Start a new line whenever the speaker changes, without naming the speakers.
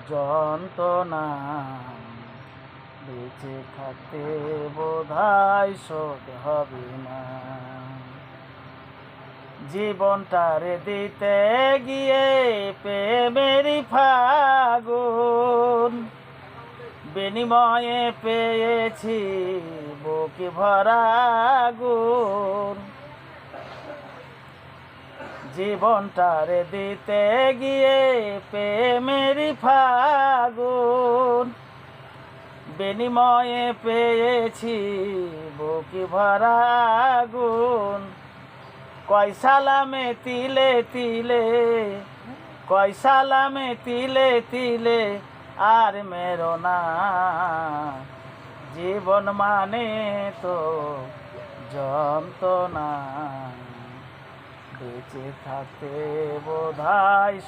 যন্ত্রণা, বেঁচে থাকতে বোধহয় শোধ হবে না। জীবনটারে দিতে গিয়ে প্রেমেরই ফাগুন, বিনিময়ে পেয়েছি বুকে ভরা আগুন। জীবনটারে দিতে গিয়ে প্রেমেরই ফাগুন, বিনিময়ে পেয়েছি বুকে ভরা আগুন। কয় সালামে তিলে তিলে, কয় সালামে তিলে তিলে আর মেরো না। জীবন মানে তো যন্ত্রণা, বেঁচে থাকতে বোধহয়